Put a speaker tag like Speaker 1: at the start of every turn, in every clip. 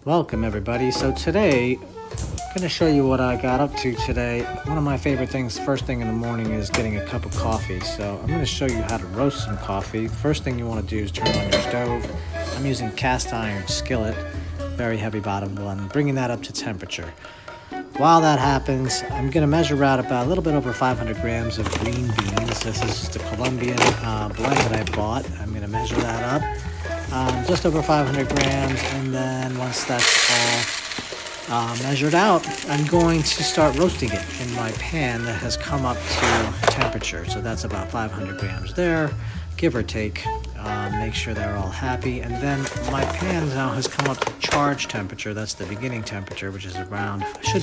Speaker 1: Welcome everybody. So today I'm going to show you what I got up to today. One of my favorite things first thing in the morning is getting a cup of coffee. So I'm going to show you how to roast some coffee. First thing you want to do is turn on your stove. I'm using cast iron skillet, very heavy bottom one, bringing that up to temperature. While that happens, I'm going to measure out about a little bit over 500 grams of green beans. This is just a Colombian blend that I bought. I'm going to measure that up. Just over 500 grams, and then once that's all measured out, I'm going to start roasting it in my pan that has come up to temperature. So that's about 500 grams there, give or take. Make sure they're all happy, and then my pan now has come up to charge temperature. That's the beginning temperature, which is should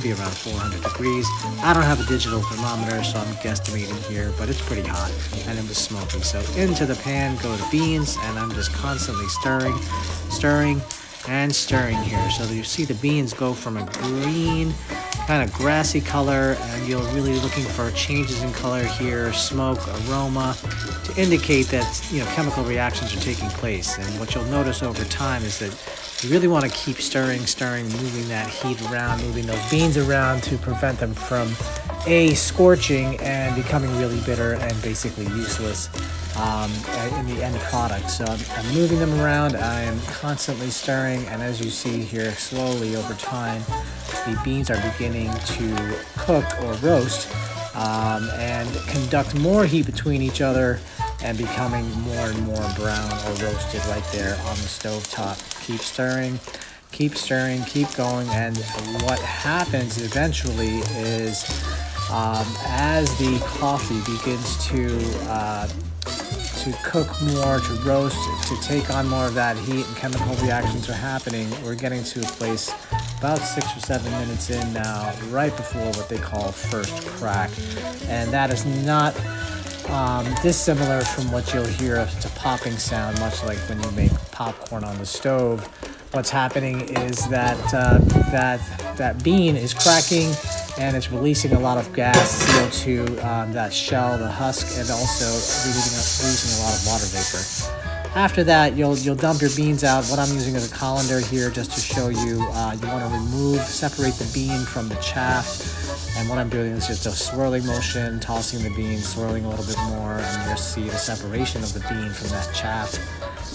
Speaker 1: be around 400 degrees. I don't have a digital thermometer, so I'm guesstimating here, but it's pretty hot, and it was smoky. So into the pan go the beans, and I'm just constantly stirring here. So you see the beans go from a green, kind of grassy color, and you're really looking for changes in color here, smoke, aroma, to indicate that chemical reactions are taking place. And what you'll notice over time is that you really want to keep stirring, moving that heat around, moving those beans around to prevent them from scorching and becoming really bitter and basically useless in the end product. So I'm moving them around, I am constantly stirring, and as you see here, slowly over time, the beans are beginning to cook or roast and conduct more heat between each other and becoming more and more brown or roasted right there on the stove top. Keep stirring, keep going, and what happens eventually is as the coffee begins to cook more, to roast, to take on more of that heat, and chemical reactions are happening, we're getting to a place about 6 or 7 minutes in now, right before what they call first crack. And that is not dissimilar from what you'll hear as a popping sound, much like when you make popcorn on the stove. What's happening is that that bean is cracking, and it's releasing a lot of gas, CO2, that shell, the husk, and also releasing a lot of water vapor. After that, you'll dump your beans out. What I'm using is a colander here just to show you. You want to separate the bean from the chaff. And what I'm doing is just a swirling motion, tossing the bean, swirling a little bit more, and you'll see the separation of the bean from that chaff.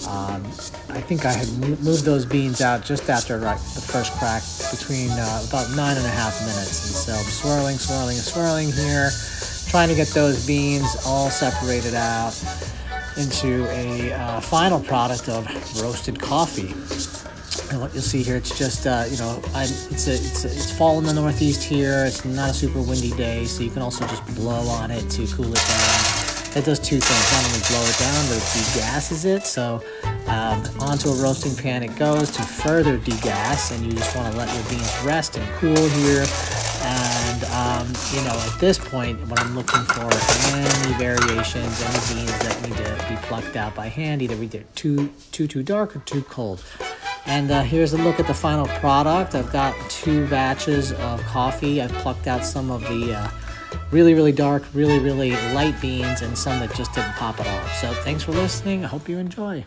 Speaker 1: I think I had moved those beans out just after the first crack, between about 9.5 minutes. And so I'm swirling here, trying to get those beans all separated out into a final product of roasted coffee. And what you'll see here, it's just it's fall in the Northeast here. It's not a super windy day, so you can also just blow on it to cool it down. It does two things: not only blow it down, but it degasses it. So onto a roasting pan it goes to further degas, and you just want to let your beans rest and cool here. And at this point, what I'm looking for are any variations, any beans that need to be plucked out by hand, either too dark or too cold. And here's a look at the final product. I've got 2 batches of coffee. I've plucked out some of the really dark, really light beans, and some that just didn't pop at all. So thanks for listening. I hope you enjoy.